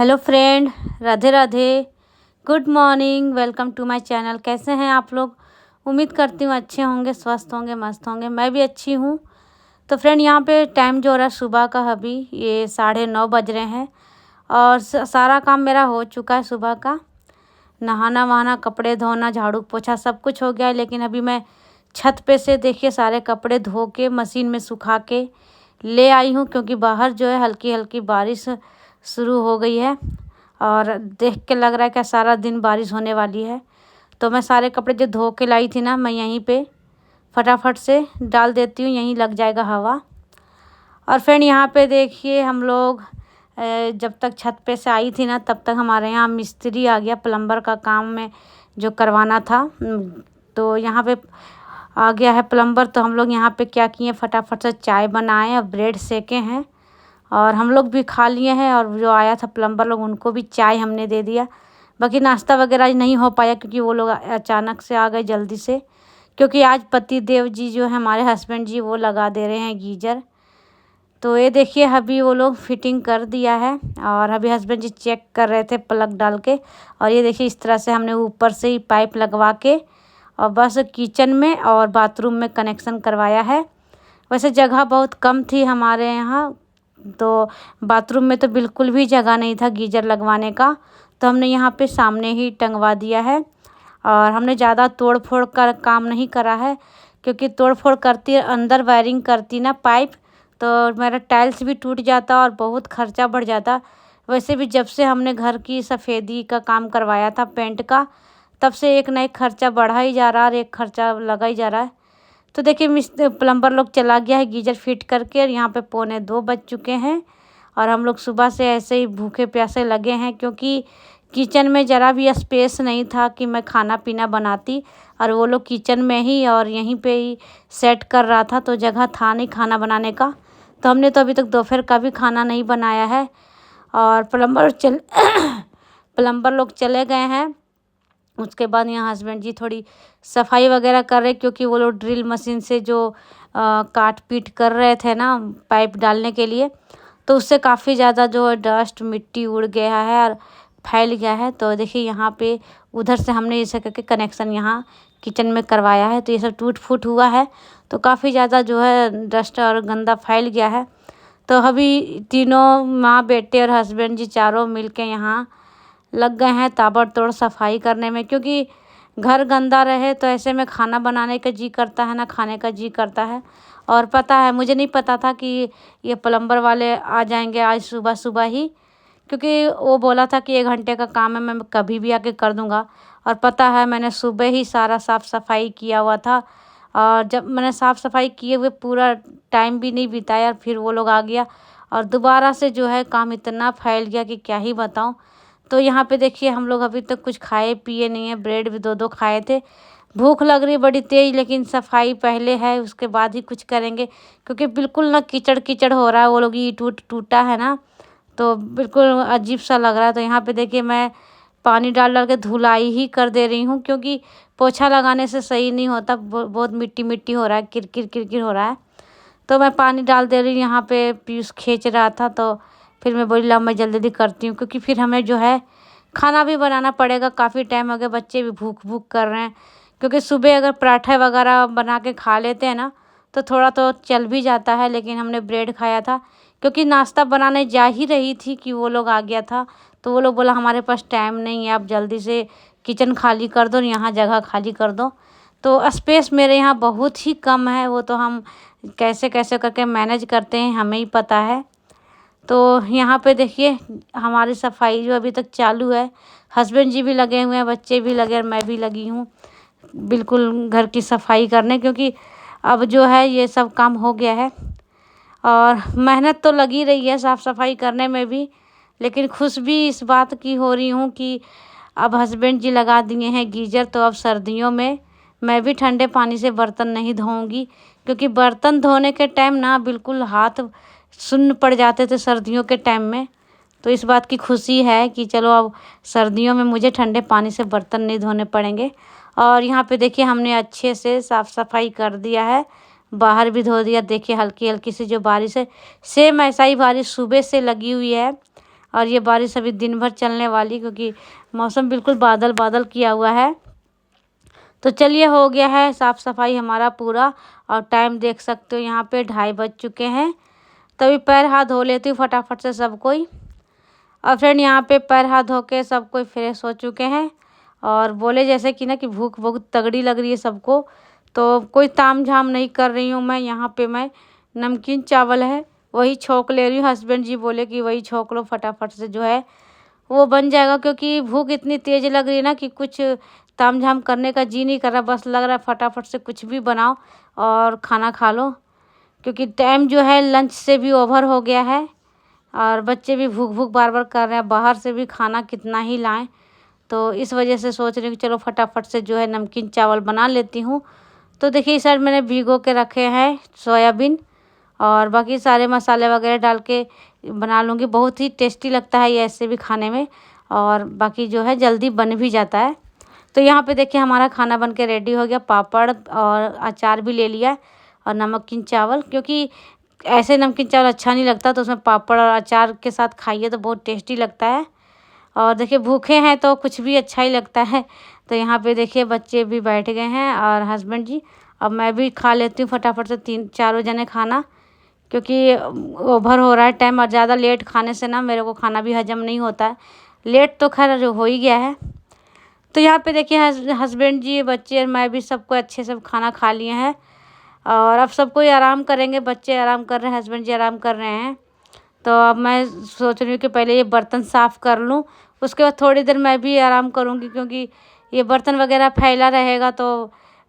Hello friend, Radhe Radhe. Good morning, welcome to my channel. कैसे हैं आप लोग? उम्मीद करती हूँ अच्छे होंगे, स्वस्थ होंगे, मस्त होंगे। मैं भी अच्छी हूँ। तो फ्रेंड, यहाँ पे टाइम जो हो रहा है सुबह का, अभी ये 9:30 बज रहे हैं और सारा काम मेरा हो चुका है सुबह का। नहाना वहाना, कपड़े धोना, झाड़ू पोछा सब कुछ हो गया है। लेकिन अभी मैं छत पे से देखिए सारे कपड़े धो के मशीन में सुखा के ले आई हूँ, क्योंकि बाहर जो है हल्की हल्की बारिश शुरू हो गई है और देख के लग रहा है कि सारा दिन बारिश होने वाली है। तो मैं सारे कपड़े जो धो के लाई थी ना, मैं यहीं पे फटाफट से डाल देती हूँ, यहीं लग जाएगा हवा। और फ्रेंड, यहाँ पे देखिए हम लोग जब तक छत पे से आई थी ना, तब तक हमारे यहाँ मिस्त्री आ गया प्लम्बर का काम में जो करवाना था। तो यहाँ पे आ गया है प्लम्बर। तो हम लोग यहाँ पे क्या किए, फटाफट से चाय बनाए और ब्रेड सेके हैं और हम लोग भी खा लिए हैं। और जो आया था प्लम्बर लोग, उनको भी चाय हमने दे दिया। बाकी नाश्ता वगैरह आज नहीं हो पाया, क्योंकि वो लोग अचानक से आ गए जल्दी से। क्योंकि आज पति देव जी जो है हमारे हस्बैंड जी, वो लगा दे रहे हैं गीजर। तो ये देखिए अभी वो लोग फिटिंग कर दिया है और अभी हस्बैंड जी चेक कर रहे थे प्लग डाल के। और ये देखिए इस तरह से हमने ऊपर से ही पाइप लगवा के और बस किचन में और बाथरूम में कनेक्शन करवाया है। वैसे जगह बहुत कम थी हमारे यहाँ, तो बाथरूम में तो बिल्कुल भी जगह नहीं था गीजर लगवाने का। तो हमने यहाँ पे सामने ही टंगवा दिया है और हमने ज़्यादा तोड़ फोड़ कर काम नहीं करा है, क्योंकि तोड़ फोड़ करती अंदर वायरिंग करती ना पाइप, तो मेरा टाइल्स भी टूट जाता और बहुत खर्चा बढ़ जाता। वैसे भी जब से हमने घर की सफ़ेदी का काम करवाया था पेंट का, तब से एक ना एक खर्चा बढ़ा ही जा रहा है और एक खर्चा लगा ही जा रहा है। तो देखिए प्लम्बर लोग चला गया है गीजर फिट करके और यहाँ पे 1:45 बज चुके हैं। और हम लोग सुबह से ऐसे ही भूखे प्यासे लगे हैं, क्योंकि किचन में ज़रा भी स्पेस नहीं था कि मैं खाना पीना बनाती। और वो लोग किचन में ही और यहीं पे ही सेट कर रहा था, तो जगह था नहीं खाना बनाने का। तो हमने तो अभी तक दोपहर का भी खाना नहीं बनाया है। और प्लम्बर लोग चले गए हैं। उसके बाद यहाँ हस्बैंड जी थोड़ी सफाई वगैरह कर रहे, क्योंकि वो लोग ड्रिल मशीन से जो काट पीट कर रहे थे ना पाइप डालने के लिए, तो उससे काफ़ी ज़्यादा जो है डस्ट मिट्टी उड़ गया है और फैल गया है। तो देखिए यहाँ पे उधर से हमने इसे करके कनेक्शन यहाँ किचन में करवाया है, तो ये सब टूट फूट हुआ है, तो काफ़ी ज़्यादा जो है डस्ट और गंदा फैल गया है। तो अभी तीनों माँ बेटे और हस्बैंड जी चारों मिलके यहाँ लग गए हैं ताबड़तोड़ सफाई करने में, क्योंकि घर गंदा रहे तो ऐसे में खाना बनाने का जी करता है ना, खाने का जी करता है। और पता है, मुझे नहीं पता था कि ये प्लम्बर वाले आ जाएंगे आज सुबह सुबह ही, क्योंकि वो बोला था कि 1 घंटे का काम है, मैं कभी भी आके कर दूंगा। और पता है मैंने सुबह ही सारा साफ़ सफाई किया हुआ था, और जब मैंने साफ़ सफाई किए हुए पूरा टाइम भी नहीं बिताया, फिर वो लोग आ गया और दोबारा से जो है काम इतना फैल गया कि क्या ही बताऊं। तो यहाँ पे देखिए हम लोग अभी तक कुछ खाए पिए नहीं है, ब्रेड भी 2-2 खाए थे। भूख लग रही बड़ी तेज, लेकिन सफाई पहले है, उसके बाद ही कुछ करेंगे, क्योंकि बिल्कुल ना कीचड़ कीचड़ हो रहा है। वो लोग ईंट ऊट टूटा है ना, तो बिल्कुल अजीब सा लग रहा है। तो यहाँ पे देखिए मैं पानी डाल डाल के धुलाई ही कर दे रही हूँ, क्योंकि पोछा लगाने से सही नहीं होता, बहुत मिट्टी मिट्टी हो रहा है, किरकिर किरकिर हो रहा है। तो मैं पानी डाल दे रही हूँ। यहाँ पे पीयूष खींच रहा था, तो फिर मैं बोली ला मैं जल्दी जल्दी करती हूँ, क्योंकि फिर हमें जो है खाना भी बनाना पड़ेगा। काफ़ी टाइम हो गया, बच्चे भी भूख भूख कर रहे हैं, क्योंकि सुबह अगर पराठा वगैरह बना के खा लेते हैं ना, तो थोड़ा तो चल भी जाता है। लेकिन हमने ब्रेड खाया था, क्योंकि नाश्ता बनाने जा ही रही थी कि वो लोग आ गया था। तो वो लोग बोला हमारे पास टाइम नहीं है, आप जल्दी से किचन खाली कर दो, यहाँ जगह खाली कर दो। तो स्पेस मेरे यहाँ बहुत ही कम है, वो तो हम कैसे कैसे करके मैनेज करते हैं हमें ही पता है। तो यहाँ पे देखिए हमारी सफाई जो अभी तक चालू है, हस्बैंड जी भी लगे हुए हैं, बच्चे भी लगे और मैं भी लगी हूँ बिल्कुल घर की सफाई करने, क्योंकि अब जो है ये सब काम हो गया है। और मेहनत तो लगी रही है साफ़ सफाई करने में भी, लेकिन खुश भी इस बात की हो रही हूँ कि अब हस्बैंड जी लगा दिए हैं गीजर, तो अब सर्दियों में मैं भी ठंडे पानी से बर्तन नहीं धोऊंगी, क्योंकि बर्तन धोने के टाइम ना बिल्कुल हाथ सुन्न पड़ जाते थे सर्दियों के टाइम में। तो इस बात की खुशी है कि चलो अब सर्दियों में मुझे ठंडे पानी से बर्तन नहीं धोने पड़ेंगे। और यहाँ पे देखिए हमने अच्छे से साफ़ सफाई कर दिया है, बाहर भी धो दिया। देखिए हल्की हल्की सी जो बारिश है, सेम ऐसा ही बारिश सुबह से लगी हुई है और ये बारिश अभी दिन भर चलने वाली, क्योंकि मौसम बिल्कुल बादल बादल किया हुआ है। तो चलिए, हो गया है साफ़ सफाई हमारा पूरा। और टाइम देख सकते हो यहाँ पे 2:30 बज चुके हैं। तभी पैर हाथ धो लेती हूँ फटाफट से सब कोई। और फ्रेंड यहाँ पे पैर हाथ धो के सब कोई फ्रेश हो चुके हैं और बोले जैसे कि ना कि भूख बहुत तगड़ी लग रही है सबको। तो कोई ताम झाम नहीं कर रही हूँ मैं। यहाँ पे मैं नमकीन चावल है वही छोंक ले रही हूँ। हस्बैंड जी बोले कि वही छोंक लो फटाफट से, जो है वो बन जाएगा, क्योंकि भूख इतनी तेज़ लग रही है ना कि कुछ ताम झाम करने का जी नहीं कर रहा। बस लग रहा है फटाफट से कुछ भी बनाओ और खाना खा लो, क्योंकि टाइम जो है लंच से भी ओवर हो गया है और बच्चे भी भूख भूख बार बार कर रहे हैं। बाहर से भी खाना कितना ही लाएं, तो इस वजह से सोच रही हूँ कि चलो फटाफट से जो है नमकीन चावल बना लेती हूँ। तो देखिए इस साइड मैंने भिगो के रखे हैं सोयाबीन, और बाकी सारे मसाले वगैरह डाल के बना लूँगी। बहुत ही टेस्टी लगता है ये ऐसे भी खाने में, और बाकी जो है जल्दी बन भी जाता है। तो यहाँ पे देखिए हमारा खाना बन के रेडी हो गया। पापड़ और अचार भी ले लिया और नमकीन चावल, क्योंकि ऐसे नमकीन चावल अच्छा नहीं लगता, तो उसमें पापड़ और अचार के साथ खाइए तो बहुत टेस्टी लगता है। और देखिए भूखे हैं तो कुछ भी अच्छा ही लगता है। तो यहाँ पे देखिए बच्चे भी बैठ गए हैं और हस्बैंड जी। अब मैं भी खा लेती हूँ फटाफट से 3-4 जने खाना, क्योंकि ओवर हो रहा है टाइम, और ज़्यादा लेट खाने से ना मेरे को खाना भी हजम नहीं होता है। लेट तो खैर जो हो ही गया है। तो यहाँ पे देखिए हस्बैंड जी, बच्चे और मैं भी सबको अच्छे से खाना खा लिए हैं और अब सब कोई आराम करेंगे। बच्चे आराम कर रहे हैं, हस्बैंड जी आराम कर रहे हैं। तो अब मैं सोच रही हूँ कि पहले ये बर्तन साफ़ कर लूँ, उसके बाद थोड़ी देर मैं भी आराम करूँगी, क्योंकि ये बर्तन वगैरह फैला रहेगा तो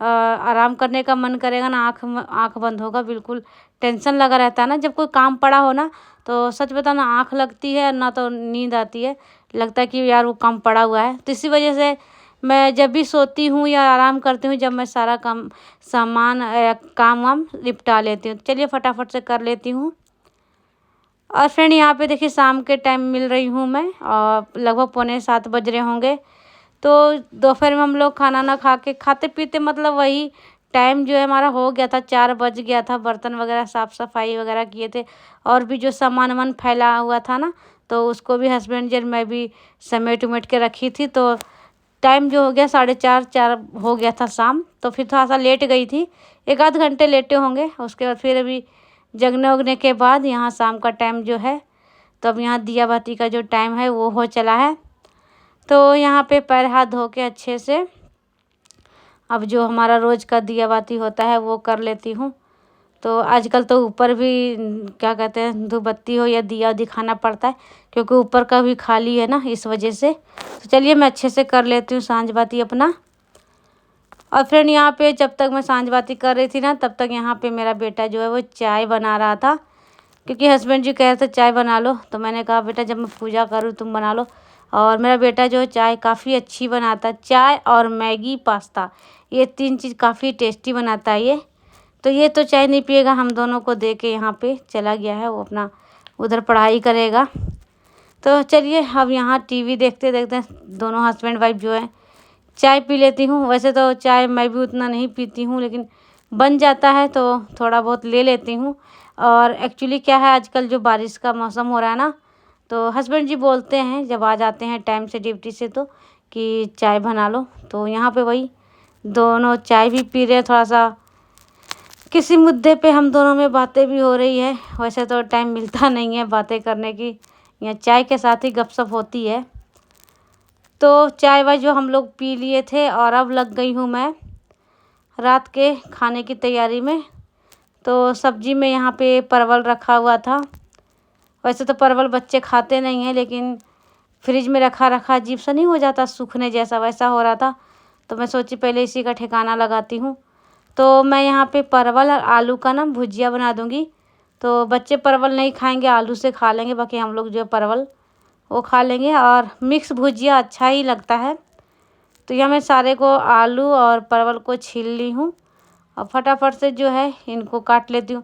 आराम करने का मन करेगा ना, आँख बंद होगा। बिल्कुल टेंशन लगा रहता है ना जब कोई काम पड़ा हो ना, तो सच बताओ ना आँख लगती है ना तो नींद आती है। लगता है कि यार वो काम पड़ा हुआ है। तो इसी वजह से मैं जब भी सोती हूँ या आराम करती हूँ, जब मैं सारा काम सामान काम वाम निपटा लेती हूँ। चलिए फटाफट से कर लेती हूँ। और फ्रेंड यहाँ पे देखिए शाम के टाइम मिल रही हूँ मैं, और लगभग 6:45 बज रहे होंगे। तो दोपहर में हम लोग खाना ना खा के खाते पीते, मतलब वही टाइम जो है हमारा हो गया था, 4 बज गया था। बर्तन वगैरह साफ़ सफाई वगैरह किए थे, और भी जो सामान वामान फैला हुआ था ना, तो उसको भी हस्बैंड जी मैं भी समेट उमेट के रखी थी। तो टाइम जो हो गया 4:30 हो गया था शाम। तो फिर थोड़ा सा लेट गई थी, 1 आध घंटे लेटे होंगे। उसके बाद फिर अभी जगने उगने के बाद यहाँ शाम का टाइम जो है, तो अब यहाँ दिया बाती का जो टाइम है वो हो चला है। तो यहाँ पे पैर हाथ धो के अच्छे से अब जो हमारा रोज़ का दिया बाती होता है वो कर लेती हूँ। तो आजकल तो ऊपर भी क्या कहते हैं धूपबत्ती हो या दिया दिखाना पड़ता है, क्योंकि ऊपर का भी खाली है ना, इस वजह से। तो चलिए मैं अच्छे से कर लेती हूँ सांझ बाती अपना। और फ्रेंड यहाँ पे जब तक मैं सांझ बाती कर रही थी ना, तब तक यहाँ पे मेरा बेटा जो है वो चाय बना रहा था, क्योंकि हस्बैंड जी कह रहे थे चाय बना लो। तो मैंने कहा बेटा जब मैं पूजा करूँ तुम बना लो। और मेरा बेटा जो है चाय काफ़ी अच्छी बनाता है। चाय और मैगी पास्ता, ये 3 चीज़ काफ़ी टेस्टी बनाता है ये। तो ये तो चाय नहीं पिएगा, हम दोनों को दे के यहाँ पे चला गया है, वो अपना उधर पढ़ाई करेगा। तो चलिए अब यहाँ टीवी देखते देखते दोनों हस्बैंड वाइफ जो है चाय पी लेती हूँ। वैसे तो चाय मैं भी उतना नहीं पीती हूँ, लेकिन बन जाता है तो थोड़ा बहुत ले लेती हूँ। और एक्चुअली क्या है, आजकल जो बारिश का मौसम हो रहा है ना, तो हस्बैंड जी बोलते हैं जब आ जाते हैं टाइम से ड्यूटी से, तो कि चाय बना लो। तो यहाँ पे वही दोनों चाय भी पी रहे हैं, थोड़ा सा किसी मुद्दे पे हम दोनों में बातें भी हो रही है। वैसे तो टाइम मिलता नहीं है बातें करने की, या चाय के साथ ही गपशप होती है। तो चाय वाय जो हम लोग पी लिए थे, और अब लग गई हूँ मैं रात के खाने की तैयारी में। तो सब्जी में यहाँ पे परवल रखा हुआ था। वैसे तो परवल बच्चे खाते नहीं हैं, लेकिन फ्रिज में रखा रखा अजीब सा नहीं हो जाता, सूखने जैसा, वैसा हो रहा था। तो मैं सोची पहले इसी का ठिकाना लगाती हूँ। तो मैं यहाँ पे परवल और आलू का ना भुजिया बना दूँगी। तो बच्चे परवल नहीं खाएंगे, आलू से खा लेंगे, बाकी हम लोग जो है परवल वो खा लेंगे। और मिक्स भुजिया अच्छा ही लगता है। तो यहाँ मैं सारे को आलू और परवल को छील ली हूँ, और फटाफट से जो है इनको काट लेती हूँ।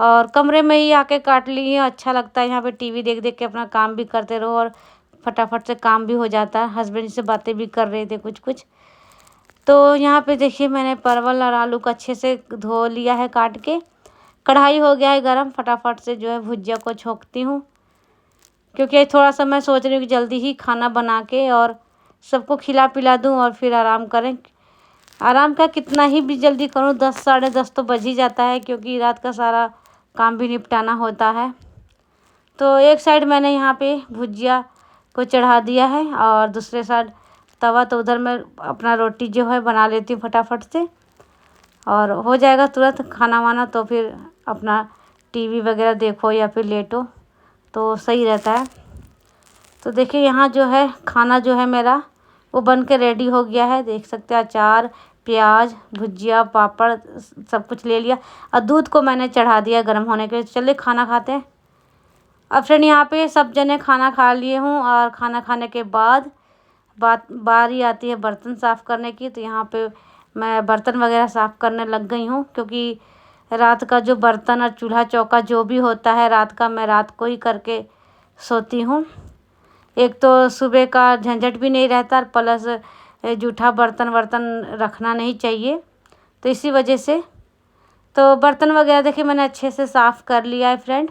और कमरे में ही आके काट ली है, अच्छा लगता है। यहाँ पे टीवी देख देख के अपना काम भी करते रहो और फटाफट से काम भी हो जाता है। हस्बैंड से बातें भी कर रहे थे कुछ कुछ। तो यहाँ पे देखिए मैंने परवल और आलू को अच्छे से धो लिया है काट के। कढ़ाई हो गया है गरम, फटाफट से जो है भुजिया को छोंकती हूँ। क्योंकि थोड़ा सा मैं सोच रही हूँ कि जल्दी ही खाना बना के और सबको खिला पिला दूँ और फिर आराम करें। आराम का कितना ही भी जल्दी करूँ, 10 साढ़े 10 तो बज ही जाता है, क्योंकि रात का सारा काम भी निपटाना होता है। तो एक साइड मैंने यहाँ पे भुजिया को चढ़ा दिया है और दूसरे साइड तवा, तो उधर मैं अपना रोटी जो है बना लेती हूँ फटाफट से, और हो जाएगा तुरंत खाना वाना। तो फिर अपना टीवी वगैरह देखो या फिर लेटो तो सही रहता है। तो देखिए यहाँ जो है खाना जो है मेरा वो बन के रेडी हो गया है, देख सकते हैं। अचार, प्याज, भुजिया, पापड़ सब कुछ ले लिया और दूध को मैंने चढ़ा दिया गर्म होने के लिए। चलिए खाना खाते हैं। अब फ्रेंड यहाँ पे सब जने खाना खा लिए हूँ और खाना खाने के बाद बारी आती है बर्तन साफ़ करने की। तो यहाँ पे मैं बर्तन वगैरह साफ़ करने लग गई हूँ, क्योंकि रात का जो बर्तन और चूल्हा चौका जो भी होता है रात का, मैं रात को ही करके सोती हूँ। एक तो सुबह का झंझट भी नहीं रहता, प्लस जूठा बर्तन रखना नहीं चाहिए, तो इसी वजह से। तो बर्तन वगैरह देखिए मैंने अच्छे से साफ़ कर लिया है फ्रेंड।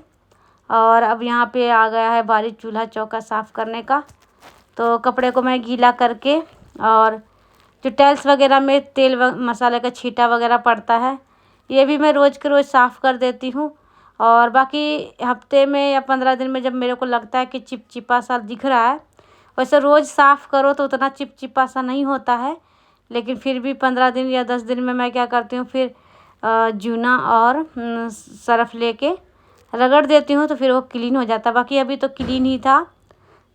और अब यहाँ पे आ गया है बारी चूल्हा चौका साफ़ करने का। तो कपड़े को मैं गीला करके, और जो टाइल्स वगैरह में तेल मसाले का छींटा वगैरह पड़ता है, ये भी मैं रोज़ के रोज़ साफ़ कर देती हूँ। और बाकी हफ्ते में या 15 दिन में जब मेरे को लगता है कि चिपचिपा सा दिख रहा है, वैसे रोज़ साफ़ करो तो उतना चिपचिपा सा नहीं होता है, लेकिन फिर भी 15 दिन या 10 दिन में मैं क्या करती हूँ, फिर जूना और सर्फ़ लेके रगड़ देती हूँ, तो फिर वो क्लीन हो जाता है। बाकी अभी तो क्लीन ही था,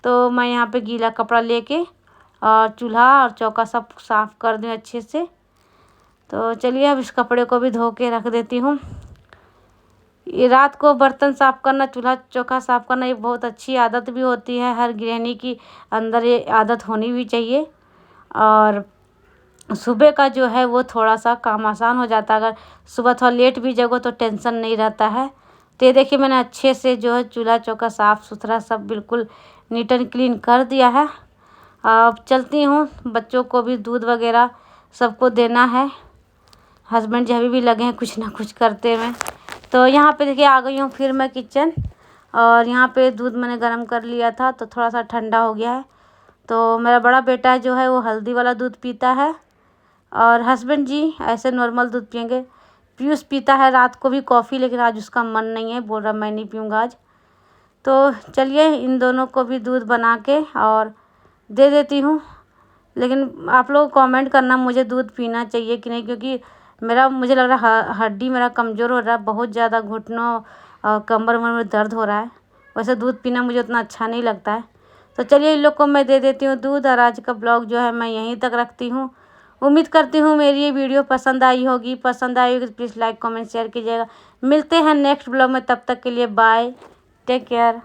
तो मैं यहाँ पे गीला कपड़ा लेके और चूल्हा और चौका सब साफ़ कर दूँ अच्छे से। तो चलिए अब इस कपड़े को भी धो के रख देती हूँ। ये रात को बर्तन साफ़ करना, चूल्हा चौका साफ़ करना, ये बहुत अच्छी आदत भी होती है। हर गृहिणी की अंदर ये आदत होनी भी चाहिए। और सुबह का जो है वो थोड़ा सा काम आसान हो जाता है। अगर सुबह थोड़ा लेट भी जगो तो टेंशन नहीं रहता है। तो ये देखिए मैंने अच्छे से जो है चूल्हा चौका साफ़ सुथरा सब बिल्कुल नीट एंड क्लीन कर दिया है। अब चलती हूँ, बच्चों को भी दूध वगैरह सबको देना है। हस्बैंड जी अभी भी लगे हैं कुछ ना कुछ करते हुए। तो यहाँ पे देखिए आ गई हूँ फिर मैं किचन, और यहाँ पे दूध मैंने गर्म कर लिया था तो थोड़ा सा ठंडा हो गया है। तो मेरा बड़ा बेटा जो है वो हल्दी वाला दूध पीता है, और हस्बैंड जी ऐसे नॉर्मल दूध पियेंगे। पीयूष पीता है रात को भी कॉफ़ी, लेकिन आज उसका मन नहीं है, बोल रहा मैं नहीं पीऊँगा आज। तो चलिए इन दोनों को भी दूध बना के और दे देती हूँ। लेकिन आप लोग कमेंट करना मुझे दूध पीना चाहिए कि नहीं, क्योंकि मुझे लग रहा हड्डी मेरा कमज़ोर हो रहा है, बहुत ज़्यादा घुटनों और कमर में दर्द हो रहा है। वैसे दूध पीना मुझे उतना अच्छा नहीं लगता है। तो चलिए इन लोग को मैं दे देती हूँ दूध, और आज का ब्लॉग जो है मैं यहीं तक रखती हूँ। उम्मीद करती हूँ मेरी ये वीडियो पसंद आई होगी। पसंद आई होगी तो प्लीज़ लाइक कमेंट शेयर कीजिएगा। मिलते हैं नेक्स्ट ब्लॉग में, तब तक के लिए बाय, टेक केयर।